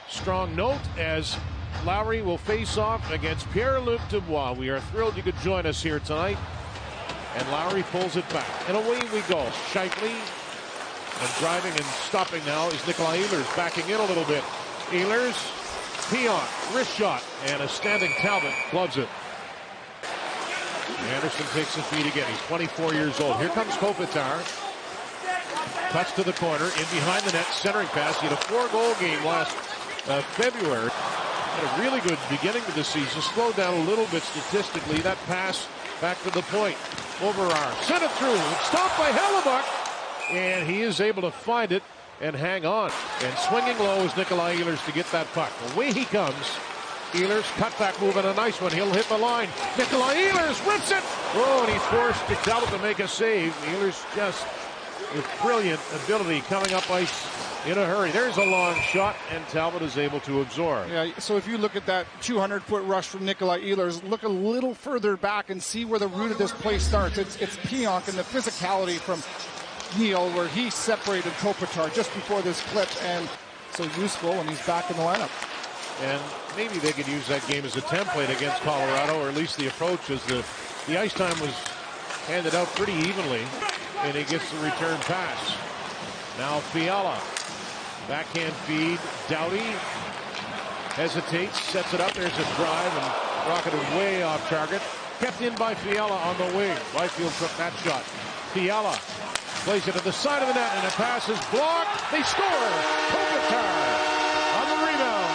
strong note as Lowry will face off against Pierre-Luc Dubois. We are thrilled you could join us here tonight. And Lowry pulls it back. And away we go. Scheifele. And driving and stopping now is Nikolai Ehlers, backing in a little bit. Ehlers, Pionk, wrist shot, and a standing Talbot gloves it. Anderson takes his feet again. He's 24 years old. Here comes Kopitar. Touch to the corner, in behind the net, centering pass. He had a 4-goal game last February. Had a really good beginning to the season. Slowed down a little bit statistically. That pass back to the point. Overarm. Sent it through. Stopped by Hellebuyck. And he is able to find it and hang on. And swinging low is Nikolai Ehlers to get that puck. Away he comes. Ehlers, cutback move and a nice one. He'll hit the line. Nikolai Ehlers rips it. Oh, and he's forced Talbot to make a save. Ehlers just with brilliant ability coming up ice in a hurry. There's a long shot, and Talbot is able to absorb. Yeah, so if you look at that 200-foot rush from Nikolai Ehlers, look a little further back and see where the root of this play starts. It's Pionk and the physicality from Neal, where he separated Kopitar just before this clip, and so useful when he's back in the lineup. And maybe they could use that game as a template against Colorado, or at least the approach, as the ice time was handed out pretty evenly, and he gets the return pass. Now Fiala, backhand feed. Doughty hesitates, sets it up. There's a drive and rocketed way off target. Kept in by Fiala on the wing. Byfield took that shot. Fiala plays it to the side of the net, and the pass is blocked. They score. Kopitar on the rebound.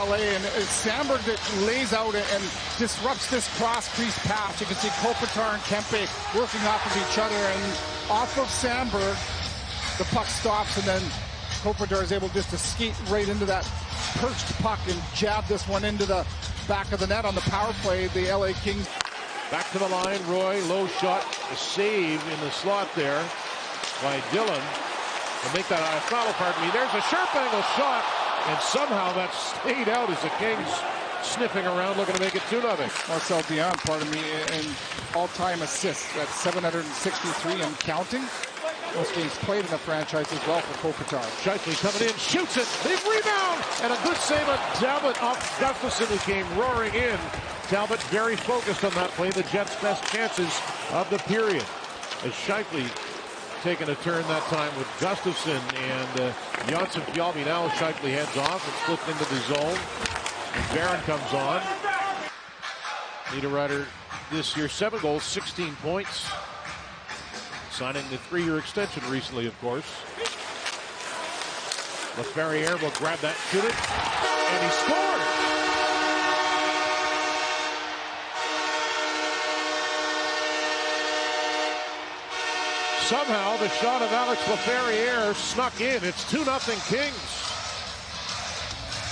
LA, and Samberg that lays out and disrupts this cross-crease pass. You can see Kopitar and Kempe working off of each other, and off of Samberg, the puck stops, and then Kopitar is able just to skate right into that perched puck and jab this one into the back of the net on the power play. The LA Kings. Back to the line, Roy, low shot, a save in the slot there by Dillon. To make that a foul, pardon me. There's a sharp angle shot, and somehow that stayed out as the Kings sniffing around looking to make it 2-0. Marcel Dion, pardon me, in all-time assists at 763 and counting. Most games played in the franchise as well for Kopitar. Scheifele coming in, shoots it, big rebound, and a good save on Talbot off Gustafsson, who came roaring in. Talbot very focused on that play, the Jets' best chances of the period. As Scheifele taking a turn that time with Gustafsson and Janssen Fjallby. Now Scheifele heads off and flipped into the zone. And Barron comes on. Niederreiter this year, 7 goals, 16 points. Signing the 3-year extension recently, of course. Laferriere will grab that, shoot it, and he scores! Somehow the shot of Alex Laferriere snuck in. It's 2-0 Kings.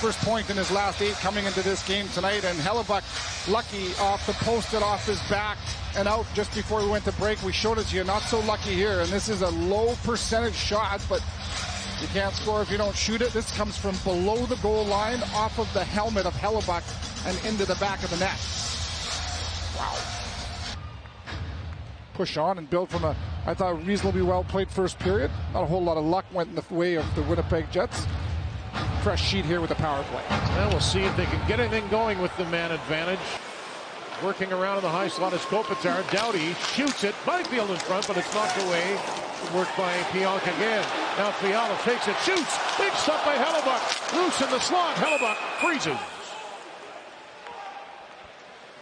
First point in his last 8 coming into this game tonight, and Hellebuyck lucky off the post it off his back and out just before we went to break. We showed it to you, not so lucky here, and this is a low percentage shot, but you can't score if you don't shoot it. This comes from below the goal line, off of the helmet of Hellebuyck and into the back of the net. Wow. Push on and build from a, I thought, reasonably well played first period. Not a whole lot of luck went in the way of the Winnipeg Jets. Fresh sheet here with the power play. Now we'll see if they can get anything going with the man advantage. Working around in the high slot is Kopitar. Doughty shoots it. Byfield in front, but it's knocked away. Worked by Pionk again. Now Fiala takes it, shoots. Big stop by Hellebuyck. Loose in the slot. Hellebuyck freezes.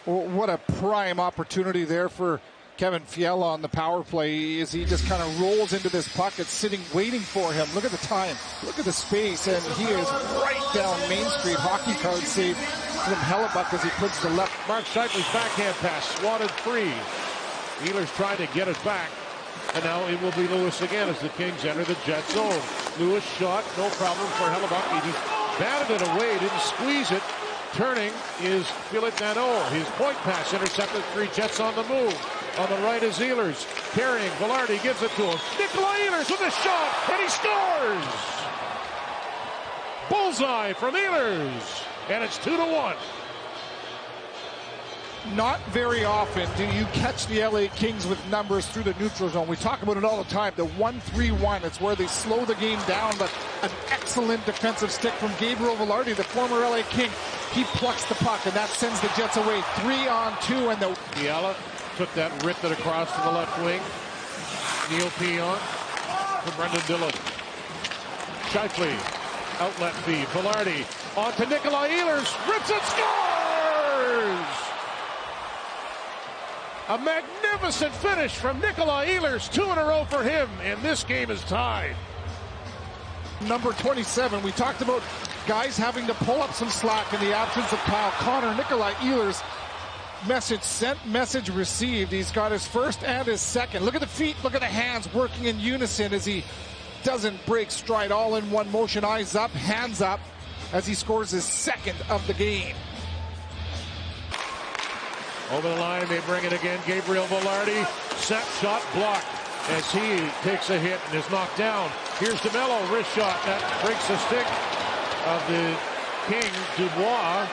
Well, what a prime opportunity there for Kevin Fiala on the power play, as he just kind of rolls into this puck. It's sitting waiting for him. Look at the time. Look at the space, and he is right down Main Street. Hockey card save from Hellebuyck as he puts the left. Mark Scheifele's backhand pass swatted free. Ehlers trying to get it back, and now it will be Lewis again as the Kings enter the Jet zone. Lewis shot, no problem for Hellebuyck. He just batted it away, didn't squeeze it. Turning is Philip Nadeau. His point pass intercepted. 3 Jets on the move. On the right is Ehlers. Carrying. Vilardi gives it to him. Nikolai Ehlers with a shot, and he scores! Bullseye from Ehlers, and it's 2-1. Not very often do you catch the LA Kings with numbers through the neutral zone. We talk about it all the time. The 1-3-1, it's where they slow the game down, but an excellent defensive stick from Gabriel Vilardi, the former LA King. He plucks the puck, and that sends the Jets away 3-on-2. And the Fiala took that, ripped it across to the left wing. Neil Pion to Brendan Dillon. Scheifele, outlet feed. Vilardi on to Nikolai Ehlers, rips it, scores! A magnificent finish from Nikolai Ehlers, 2 in a row for him, and this game is tied. Number 27, we talked about guys having to pull up some slack in the absence of Kyle Connor. Nikolai Ehlers, message sent, message received. He's got his first and his second. Look at the feet, look at the hands working in unison as he doesn't break stride, all in one motion, eyes up, hands up, as he scores his second of the game. Over the line, they bring it again. Gabriel Vilardi, set shot blocked as he takes a hit and is knocked down. Here's DeMello, wrist shot that breaks the stick of the King, Dubois.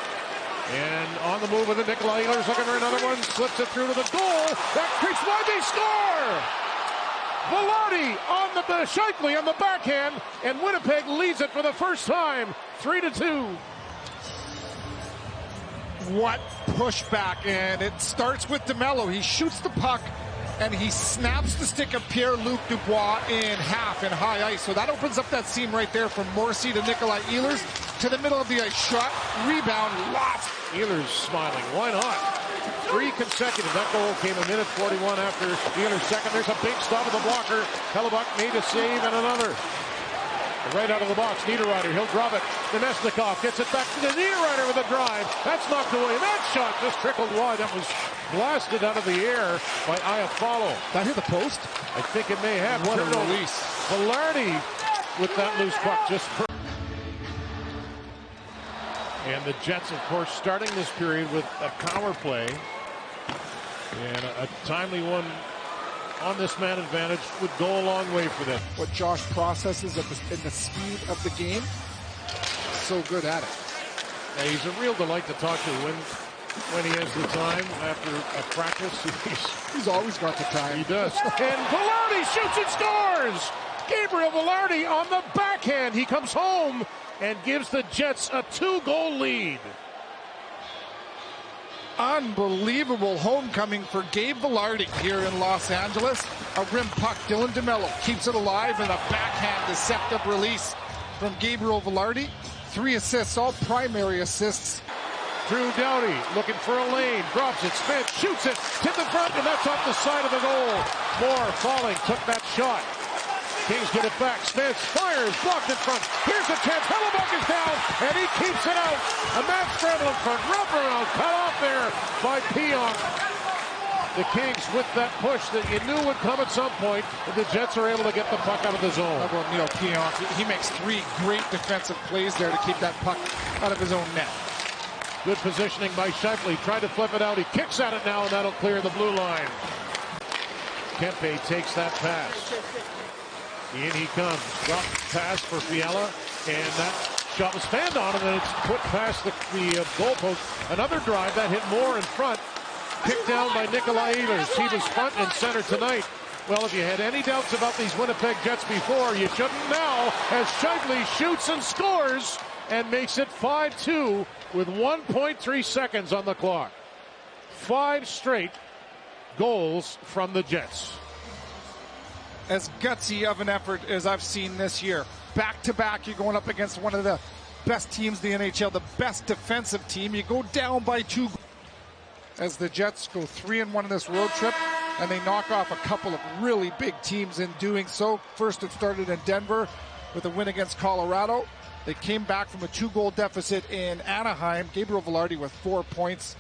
And on the move with it, Nikolai Ehlers looking for another one, slips it through to the goal. That creeps wide, they score! Vilardi on the Scheifele on the backhand, and Winnipeg leads it for the first time, 3-2. What pushback, and it starts with DeMello. He shoots the puck, and he snaps the stick of Pierre-Luc Dubois in half in high ice. So that opens up that seam right there from Morrissey to Nikolai Ehlers to the middle of the ice. Shot, rebound, lost. Ehlers smiling, why not? 3 consecutive. That goal came a minute 41 after Ehlers' second. There's a big stop of the blocker. Hellebuyck made a save and another. Right out of the box, Niederreiter, he'll drop it. Nemesnikov gets it back to the Niederreiter with a drive. That's knocked away. That shot just trickled wide. That was blasted out of the air by Iafallo. That hit the post? I think it may have. What a release. Vilardi with that loose puck just and the Jets, of course, starting this period with a power play. And a timely one on this man advantage would go a long way for them. What Josh processes in the speed of the game, so good at it. Yeah, he's a real delight to talk to when he has the time after a practice. He's always got the time. He does. And Vilardi shoots and scores! Gabriel Vilardi on the backhand. He comes home and gives the Jets a 2-goal lead. Unbelievable homecoming for Gabe Vilardi here in Los Angeles. A rim puck, Dylan DeMello keeps it alive, and a backhand deceptive release from Gabriel Vilardi. 3 assists, all primary assists. Drew Doughty looking for a lane, drops it, spins, shoots it to the front, and that's off the side of the goal. Moore falling, took that shot. Kings get it back, Spence fires, blocked in front. Here's a chance, Hellebuyck is down, and he keeps it out. A man scramble in front, wraparound, cut off there by Pion. The Kings with that push that you knew would come at some point, and the Jets are able to get the puck out of the zone. Well, you know, Pion, he makes 3 great defensive plays there to keep that puck out of his own net. Good positioning by Scheifele, tried to flip it out. He kicks at it now, and that'll clear the blue line. Kempe takes that pass. In he comes. Drop pass for Fiala, and that shot was fanned on him, and it's put past the goalpost. Another drive that hit Moore in front. Kicked down by Nikolai Ehlers. He was front and center tonight. Well, if you had any doubts about these Winnipeg Jets before, you shouldn't now, as Scheifele shoots and scores and makes it 5-2 with 1.3 seconds on the clock. 5 straight goals from the Jets. As gutsy of an effort as I've seen this year. Back-to-back, you're going up against one of the best teams in the NHL, the best defensive team. You go down by 2 as the Jets go 3-1 in this road trip, and they knock off a couple of really big teams in doing so. First, it started in Denver with a win against Colorado. They came back from a 2-goal deficit in Anaheim. Gabriel Vilardi with 4 points.